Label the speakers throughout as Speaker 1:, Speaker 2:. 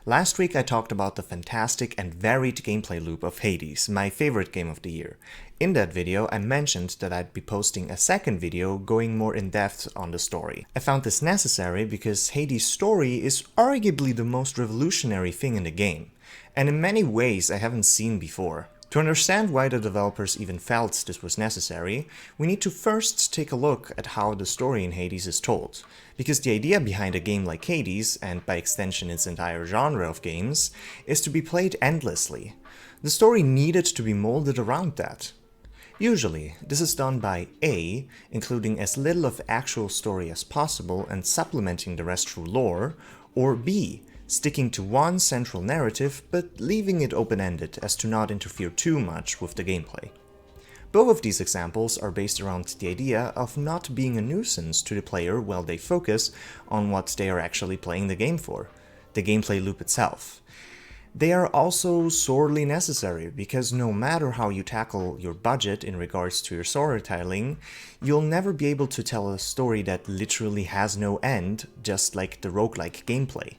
Speaker 1: Last week I talked about the fantastic and varied gameplay loop of Hades, my favorite game of the year. In that video, I mentioned that I'd be posting a second video going more in depth on the story. I found this necessary because Hades' story is arguably the most revolutionary thing in the game, and in many ways I haven't seen before. To understand why the developers even felt this was necessary, we need to first take a look at how the story in Hades is told. Because the idea behind a game like Hades, and by extension its entire genre of games, is to be played endlessly. The story needed to be molded around that. Usually, this is done by A, including as little of actual story as possible and supplementing the rest through lore, or B, sticking to one central narrative but leaving it open-ended as to not interfere too much with the gameplay. Both of these examples are based around the idea of not being a nuisance to the player while they focus on what they are actually playing the game for, the gameplay loop itself. They are also sorely necessary because no matter how you tackle your budget in regards to your storytelling, you'll never be able to tell a story that literally has no end, just like the roguelike gameplay.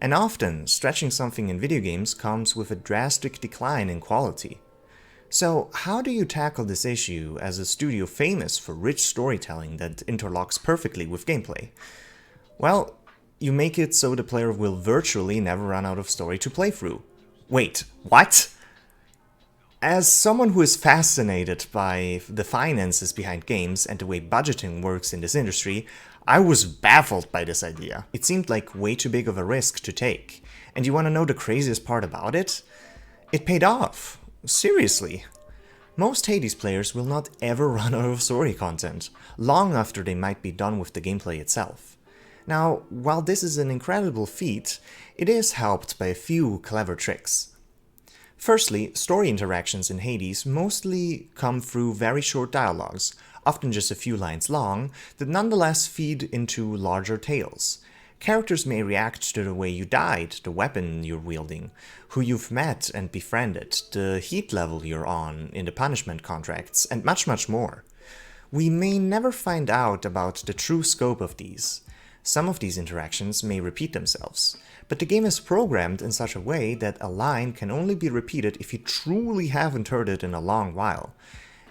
Speaker 1: And often, stretching something in video games comes with a drastic decline in quality. So how do you tackle this issue as a studio famous for rich storytelling that interlocks perfectly with gameplay? Well, you make it so the player will virtually never run out of story to play through. Wait, what? As someone who is fascinated by the finances behind games and the way budgeting works in this industry, I was baffled by this idea. It seemed like way too big of a risk to take. And you want to know the craziest part about it? It paid off. Seriously. Most Hades players will not ever run out of story content, long after they might be done with the gameplay itself. Now, while this is an incredible feat, it is helped by a few clever tricks. Firstly, story interactions in Hades mostly come through very short dialogues, often just a few lines long, that nonetheless feed into larger tales. Characters may react to the way you died, the weapon you're wielding, who you've met and befriended, the heat level you're on in the punishment contracts, and much more. We may never find out about the true scope of these. Some of these interactions may repeat themselves, but the game is programmed in such a way that a line can only be repeated if you truly haven't heard it in a long while.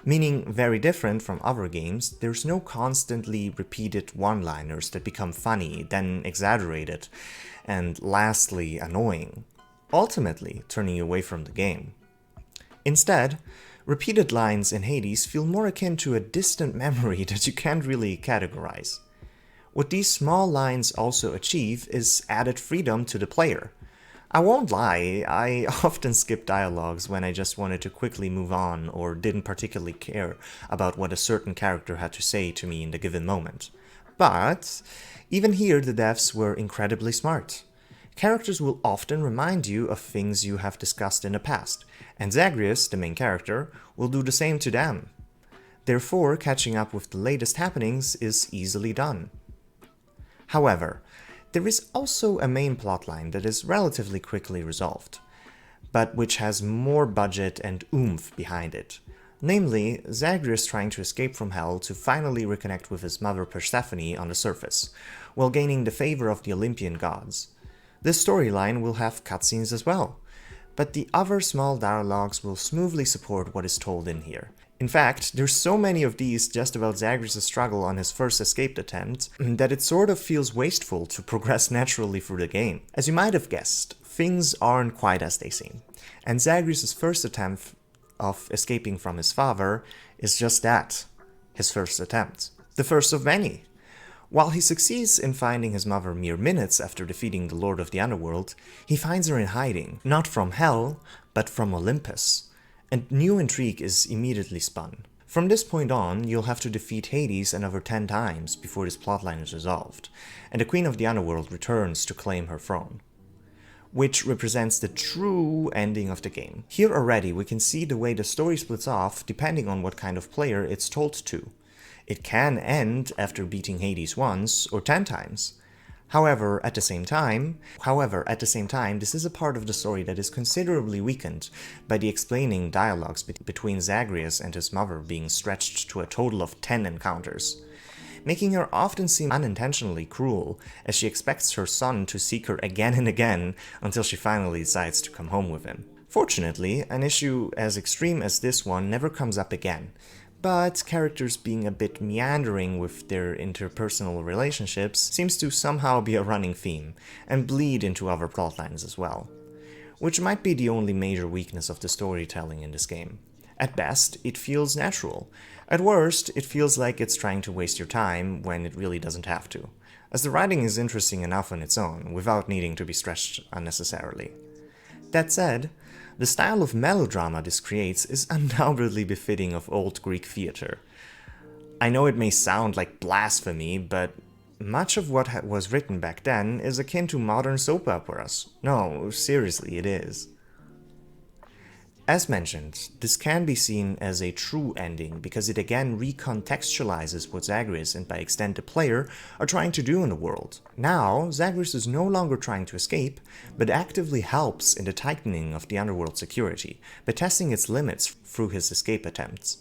Speaker 1: Meaning, very different from other games, there's no constantly repeated one-liners that become funny, then exaggerated, and lastly annoying, ultimately turning you away from the game. Instead, repeated lines in Hades feel more akin to a distant memory that you can't really categorize. What these small lines also achieve is added freedom to the player. I won't lie, I often skip dialogues when I just wanted to quickly move on or didn't particularly care about what a certain character had to say to me in the given moment. But even here the devs were incredibly smart. Characters will often remind you of things you have discussed in the past, and Zagreus, the main character, will do the same to them. Therefore, catching up with the latest happenings is easily done. However, there is also a main plotline that is relatively quickly resolved, but which has more budget and oomph behind it. Namely, Zagreus trying to escape from Hell to finally reconnect with his mother Persephone on the surface, while gaining the favor of the Olympian gods. This storyline will have cutscenes as well, but the other small dialogues will smoothly support what is told in here. In fact, there's so many of these just about Zagreus' struggle on his first escape attempt that it sort of feels wasteful to progress naturally through the game. As you might have guessed, things aren't quite as they seem, and Zagreus' first attempt of escaping from his father is just that, his first attempt. The first of many. While he succeeds in finding his mother mere minutes after defeating the Lord of the Underworld, he finds her in hiding, not from Hell, but from Olympus. And new intrigue is immediately spun. From this point on, you'll have to defeat Hades another 10 times before this plotline is resolved, and the Queen of the Underworld returns to claim her throne, which represents the true ending of the game. Here already we can see the way the story splits off depending on what kind of player it's told to. It can end after beating Hades once or 10 times. However, at the same time, this is a part of the story that is considerably weakened by the explaining dialogues between Zagreus and his mother being stretched to a total of 10 encounters. making her often seem unintentionally cruel, as she expects her son to seek her again and again until she finally decides to come home with him. Fortunately, an issue as extreme as this one never comes up again, but characters being a bit meandering with their interpersonal relationships seems to somehow be a running theme, and bleed into other plotlines as well, which might be the only major weakness of the storytelling in this game. At best, it feels natural. At worst, it feels like it's trying to waste your time when it really doesn't have to, as the writing is interesting enough on its own, without needing to be stretched unnecessarily. That said, the style of melodrama this creates is undoubtedly befitting of old Greek theater. I know it may sound like blasphemy, but much of what was written back then is akin to modern soap operas. No, seriously, it is. As mentioned, this can be seen as a true ending because it again recontextualizes what Zagreus and by extent the player are trying to do in the world. Now, Zagreus is no longer trying to escape, but actively helps in the tightening of the underworld security by testing its limits through his escape attempts.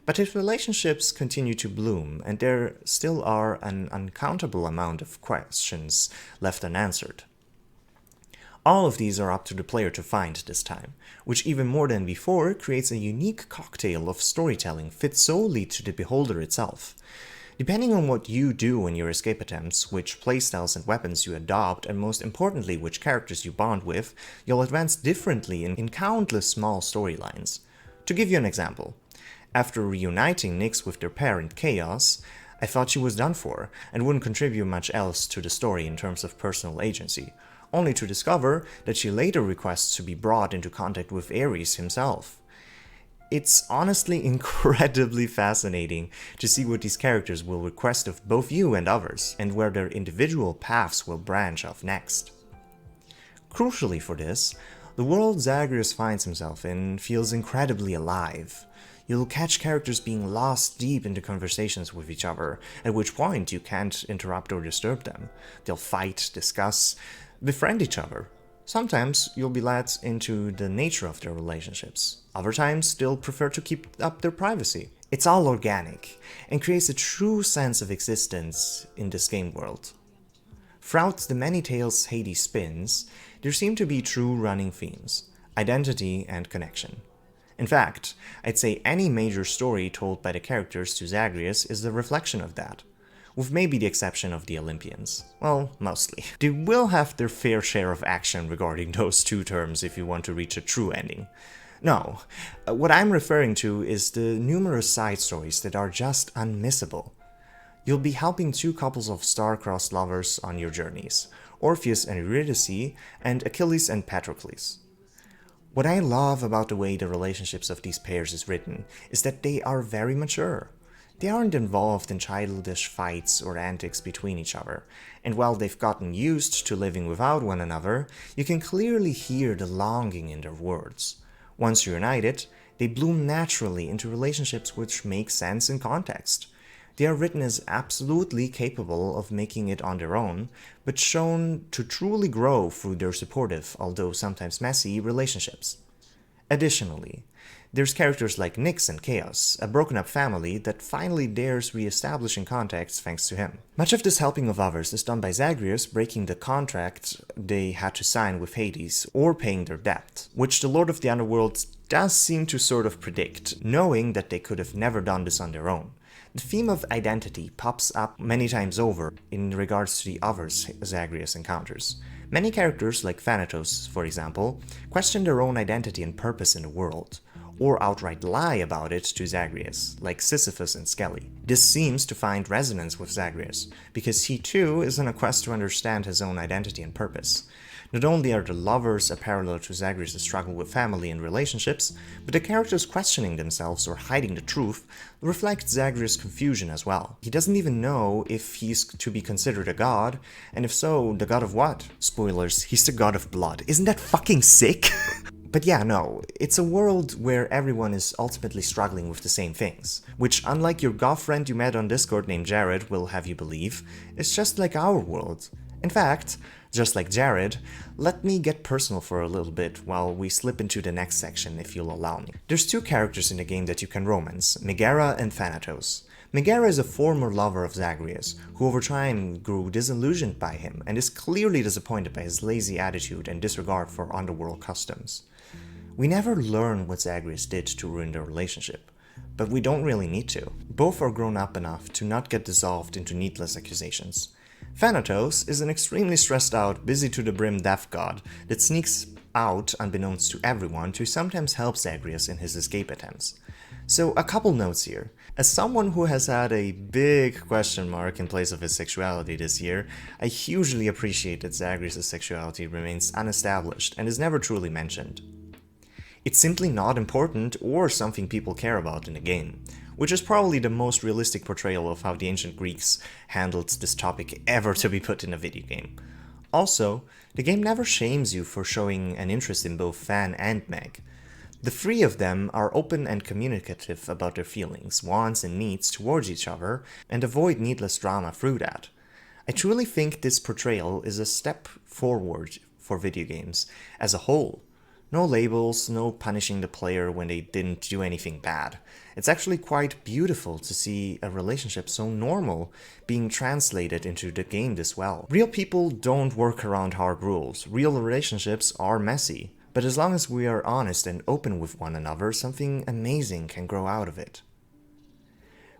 Speaker 1: But his relationships continue to bloom, and there still are an uncountable amount of questions left unanswered. All of these are up to the player to find this time, which even more than before creates a unique cocktail of storytelling fit solely to the beholder itself. Depending on what you do in your escape attempts, which playstyles and weapons you adopt, and most importantly which characters you bond with, you'll advance differently in countless small storylines. To give you an example, after reuniting Nyx with their parent Chaos, I thought she was done for, and wouldn't contribute much else to the story in terms of personal agency, only to discover that she later requests to be brought into contact with Ares himself. It's honestly incredibly fascinating to see what these characters will request of both you and others, and where their individual paths will branch off next. Crucially for this, the world Zagreus finds himself in feels incredibly alive. You'll catch characters being lost deep into conversations with each other, at which point you can't interrupt or disturb them. They'll fight, discuss, befriend each other. Sometimes you'll be let into the nature of their relationships. Other times they'll prefer to keep up their privacy. It's all organic, and creates a true sense of existence in this game world. Throughout the many tales Hades spins, there seem to be true running themes: identity and connection. In fact, I'd say any major story told by the characters to Zagreus is a reflection of that, with maybe the exception of the Olympians. Well, mostly. They will have their fair share of action regarding those two terms if you want to reach a true ending. No, what I'm referring to is the numerous side stories that are just unmissable. You'll be helping two couples of star-crossed lovers on your journeys, Orpheus and Eurydice, and Achilles and Patroclus. What I love about the way the relationships of these pairs is written is that they are very mature. They aren't involved in childish fights or antics between each other, and while they've gotten used to living without one another, you can clearly hear the longing in their words. Once reunited, they bloom naturally into relationships which make sense in context. They are written as absolutely capable of making it on their own, but shown to truly grow through their supportive, although sometimes messy, relationships. Additionally, there's characters like Nyx and Chaos, a broken-up family that finally dares re-establishing contacts thanks to him. Much of this helping of others is done by Zagreus breaking the contract they had to sign with Hades, or paying their debt, which the Lord of the Underworld does seem to sort of predict, knowing that they could have never done this on their own. The theme of identity pops up many times over in regards to the others Zagreus encounters. Many characters, like Thanatos, for example, question their own identity and purpose in the world, or outright lie about it to Zagreus, like Sisyphus and Skelly. This seems to find resonance with Zagreus, because he too is on a quest to understand his own identity and purpose. Not only are the lovers a parallel to Zagreus' struggle with family and relationships, but the characters questioning themselves or hiding the truth reflect Zagreus' confusion as well. He doesn't even know if he's to be considered a god, and if so, the god of what? Spoilers, he's the god of blood. Isn't that fucking sick? But yeah, no, it's a world where everyone is ultimately struggling with the same things, which, unlike your goth friend you met on Discord named Jared will have you believe, is just like our world. In fact, just like Jared, let me get personal for a little bit while we slip into the next section if you'll allow me. There's two characters in the game that you can romance, Megara and Thanatos. Megara is a former lover of Zagreus, who over time grew disillusioned by him and is clearly disappointed by his lazy attitude and disregard for underworld customs. We never learn what Zagreus did to ruin their relationship, but we don't really need to. Both are grown up enough to not get dissolved into needless accusations. Thanatos is an extremely stressed out, busy to the brim death god that sneaks out unbeknownst to everyone to sometimes help Zagreus in his escape attempts. So a couple notes here. As someone who has had a big question mark in place of his sexuality this year, I hugely appreciate that Zagreus' sexuality remains unestablished and is never truly mentioned. It's simply not important or something people care about in the game, which is probably the most realistic portrayal of how the ancient Greeks handled this topic ever to be put in a video game. Also, the game never shames you for showing an interest in both Fan and Meg. The three of them are open and communicative about their feelings, wants, and needs towards each other, and avoid needless drama through that. I truly think this portrayal is a step forward for video games as a whole. No labels, no punishing the player when they didn't do anything bad. It's actually quite beautiful to see a relationship so normal being translated into the game this well. Real people don't work around hard rules. Real relationships are messy. But as long as we are honest and open with one another, something amazing can grow out of it.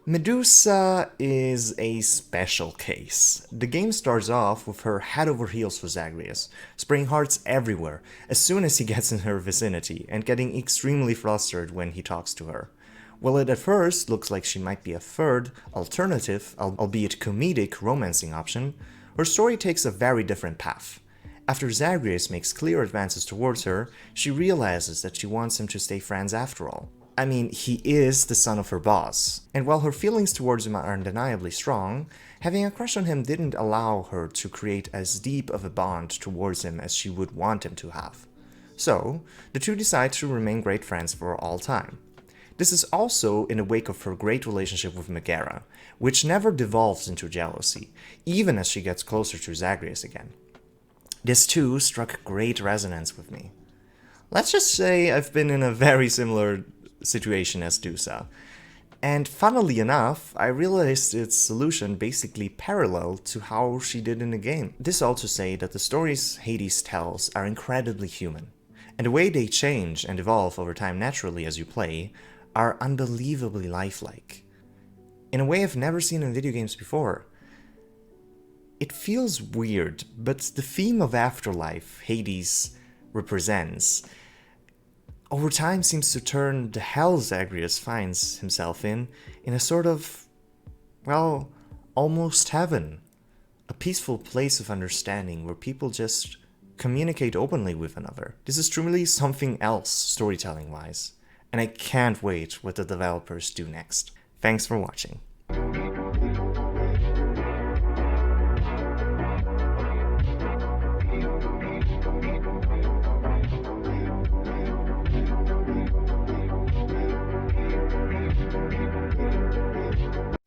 Speaker 1: Medusa is a special case. The game starts off with her head over heels for Zagreus, spraying hearts everywhere as soon as he gets in her vicinity, and getting extremely flustered when he talks to her. While it at first looks like she might be a third, alternative, albeit comedic, romancing option, her story takes a very different path. After Zagreus makes clear advances towards her, she realizes that she wants him to stay friends after all. I mean, he is the son of her boss, and while her feelings towards him are undeniably strong, having a crush on him didn't allow her to create as deep of a bond towards him as she would want him to have. So, the two decide to remain great friends for all time. This is also in the wake of her great relationship with Megara, which never devolves into jealousy, even as she gets closer to Zagreus again. This too struck great resonance with me. Let's just say I've been in a very similar situation as Dusa, and funnily enough, I realized its solution basically parallel to how she did in the game. This all to say that the stories Hades tells are incredibly human, and the way they change and evolve over time naturally as you play are unbelievably lifelike. In a way I've never seen in video games before. It feels weird, but the theme of afterlife Hades represents over time seems to turn the hell Zagreus finds himself in a sort of, well, almost heaven. A peaceful place of understanding where people just communicate openly with another. This is truly something else storytelling-wise, and I can't wait what the developers do next. Thanks for watching.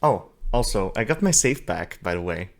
Speaker 1: Oh, also, I got my save back, by the way.